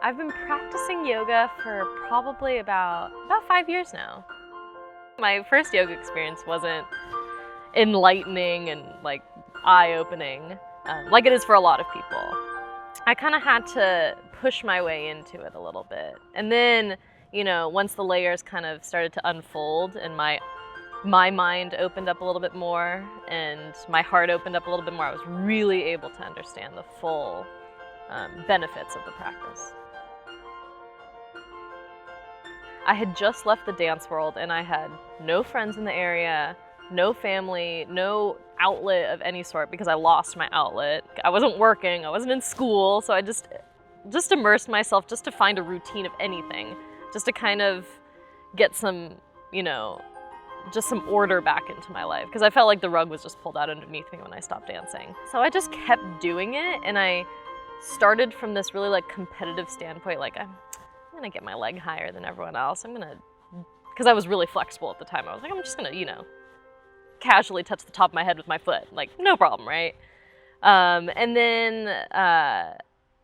I've been practicing yoga for probably about 5 years now. My first yoga experience wasn't enlightening and like eye-opening like it is for a lot of people. I kind of had to push my way into it a little bit. And then, you know, once the layers kind of started to unfold and my mind opened up a little bit more and my heart opened up a little bit more, I was really able to understand the full benefits of the practice. I had just left the dance world and I had no friends in the area, no family, no outlet of any sort because I lost my outlet. I wasn't working, I wasn't in school, so I just immersed myself just to find a routine of anything, just to kind of get some, you know, just some order back into my life because I felt like the rug was just pulled out underneath me when I stopped dancing. So I just kept doing it, and I started from this really like competitive standpoint, like I'm gonna get my leg higher than everyone else. Because I was really flexible at the time. I was like, I'm just gonna, you know, casually touch the top of my head with my foot. Like, no problem, right? And then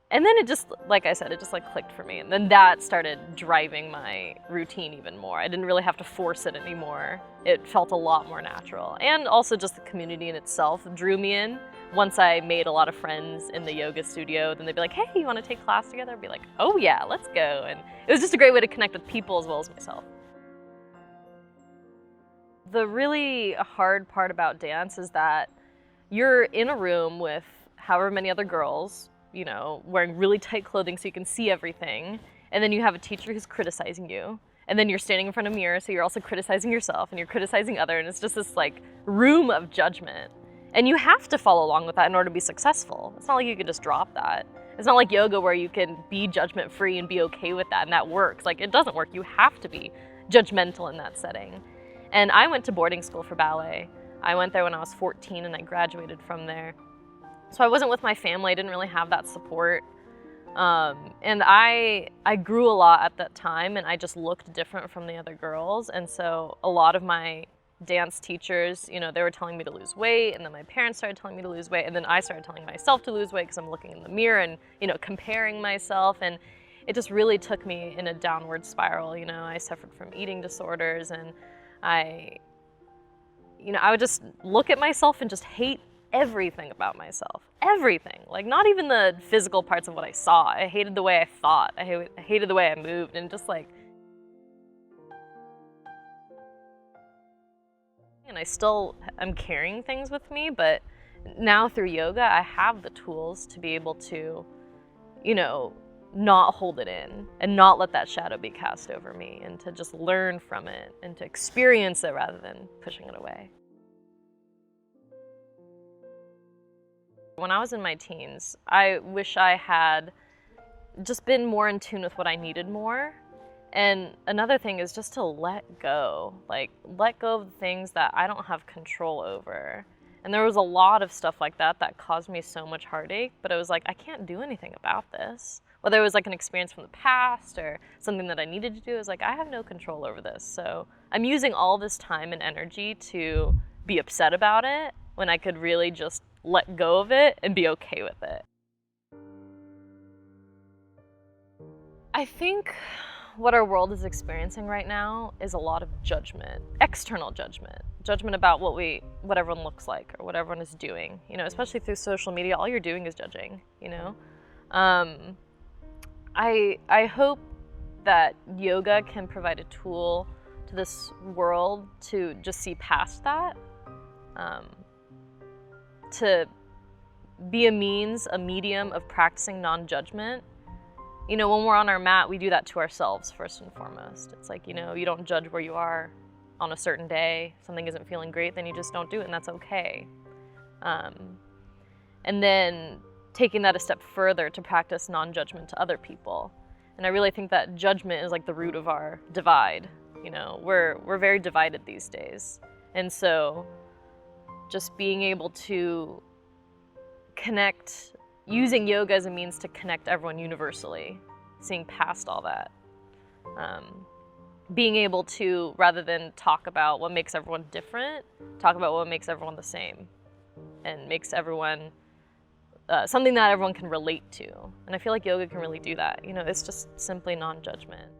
it just, like I said, it just like clicked for me. And then that started driving my routine even more. I didn't really have to force it anymore. It felt a lot more natural. And also just the community in itself drew me in. Once I made a lot of friends in the yoga studio, then they'd be like, hey, you want to take class together? I'd be like, oh yeah, let's go. And it was just a great way to connect with people as well as myself. The really hard part about dance is that you're in a room with however many other girls, you know, wearing really tight clothing so you can see everything. And then you have a teacher who's criticizing you. And then you're standing in front of a mirror, so you're also criticizing yourself and you're criticizing others. And it's just this like room of judgment. And you have to follow along with that in order to be successful. It's not like you can just drop that. It's not like yoga where you can be judgment free and be okay with that and that works. Like, it doesn't work. You have to be judgmental in that setting. And I went to boarding school for ballet. I went there when I was 14 and I graduated from there. So I wasn't with my family. I didn't really have that support. And I grew a lot at that time, and I just looked different from the other girls. And so a lot of my dance teachers, you know, they were telling me to lose weight, and then my parents started telling me to lose weight, and then I started telling myself to lose weight because I'm looking in the mirror and, you know, comparing myself, and it just really took me in a downward spiral. You know, I suffered from eating disorders, and I would just look at myself and just hate everything about myself. Everything. Like, not even the physical parts of what I saw. I hated the way I thought. I hated the way I moved, and just like, and I still am carrying things with me, but now through yoga, I have the tools to be able to, you know, not hold it in and not let that shadow be cast over me, and to just learn from it and to experience it rather than pushing it away. When I was in my teens, I wish I had just been more in tune with what I needed more. And another thing is just to let go. Like, let go of the things that I don't have control over. And there was a lot of stuff like that that caused me so much heartache, but it was like, I can't do anything about this. Whether it was like an experience from the past or something that I needed to do, it was like, I have no control over this. So I'm using all this time and energy to be upset about it when I could really just let go of it and be okay with it. I think what our world is experiencing right now is a lot of judgment, external judgment. Judgment about what everyone looks like or what everyone is doing. You know, especially through social media, all you're doing is judging, you know? I hope that yoga can provide a tool to this world to just see past that, to be a medium of practicing non-judgment. You know, when we're on our mat, we do that to ourselves first and foremost. It's like, you know, you don't judge where you are on a certain day. Something isn't feeling great, then you just don't do it, and that's okay. And then taking that a step further to practice non-judgment to other people. And I really think that judgment is like the root of our divide. You know, we're very divided these days. And so just being able to connect, using yoga as a means to connect everyone universally, seeing past all that. Being able to, rather than talk about what makes everyone different, talk about what makes everyone the same and makes everyone something that everyone can relate to. And I feel like yoga can really do that. You know, it's just simply non-judgment.